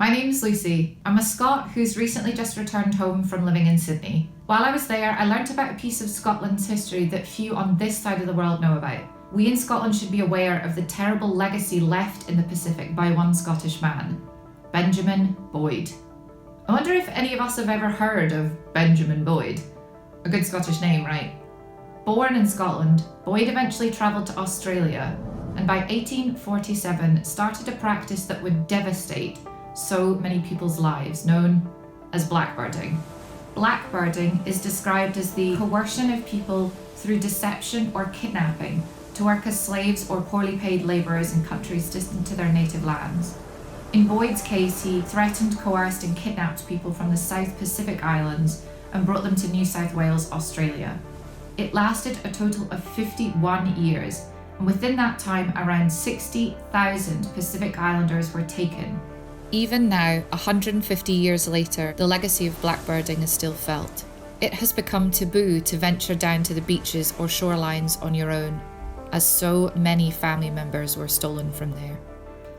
My name's Lucy. I'm a Scot who's recently just returned home from living in Sydney. While I was there, I learnt about a piece of Scotland's history that few on this side of the world know about. We in Scotland should be aware of the terrible legacy left in the Pacific by one Scottish man, Benjamin Boyd. I wonder if any of us have ever heard of Benjamin Boyd. A good Scottish name, right? Born in Scotland, Boyd eventually travelled to Australia and by 1847 started a practice that would devastate so many people's lives, known as blackbirding. Blackbirding is described as the coercion of people through deception or kidnapping to work as slaves or poorly paid labourers in countries distant to their native lands. In Boyd's case, he threatened, coerced and kidnapped people from the South Pacific Islands and brought them to New South Wales, Australia. It lasted a total of 51 years, and within that time around 60,000 Pacific Islanders were taken. Even now, 150 years later, the legacy of blackbirding is still felt. It has become taboo to venture down to the beaches or shorelines on your own, as so many family members were stolen from there.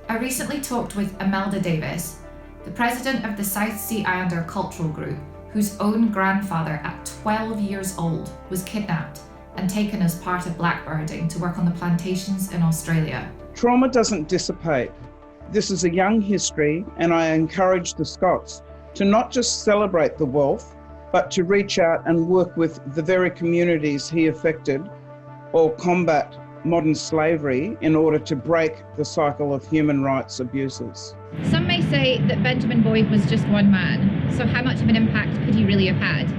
I recently talked with Imelda Davis, the president of the South Sea Islander Cultural Group, whose own grandfather at 12 years old was kidnapped and taken as part of blackbirding to work on the plantations in Australia. Trauma doesn't dissipate. This is a young history, and I encourage the Scots to not just celebrate the wealth, but to reach out and work with the very communities he affected or combat modern slavery in order to break the cycle of human rights abuses. Some may say that Benjamin Boyd was just one man, so how much of an impact could he really have had?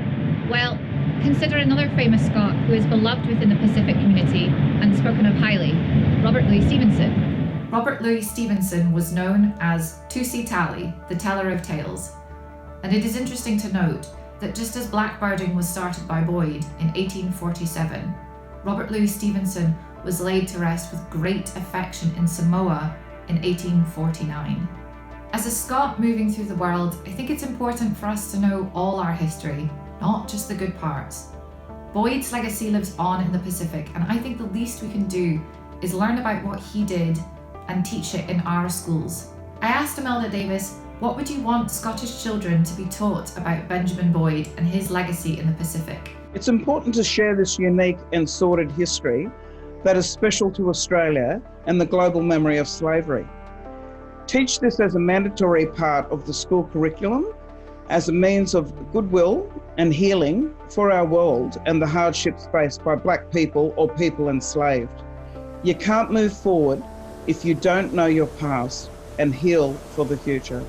Well, consider another famous Scot who is beloved within the Pacific community and spoken of highly, Robert Louis Stevenson. Robert Louis Stevenson was known as Tusi Tally, the teller of tales. And it is interesting to note that just as blackbirding was started by Boyd in 1847, Robert Louis Stevenson was laid to rest with great affection in Samoa in 1849. As a Scot moving through the world, I think it's important for us to know all our history, not just the good parts. Boyd's legacy lives on in the Pacific, and I think the least we can do is learn about what he did and teach it in our schools. I asked Imelda Davis, what would you want Scottish children to be taught about Benjamin Boyd and his legacy in the Pacific? It's important to share this unique and sordid history that is special to Australia and the global memory of slavery. Teach this as a mandatory part of the school curriculum, as a means of goodwill and healing for our world and the hardships faced by Black people or people enslaved. You can't move forward if you don't know your past and heal for the future.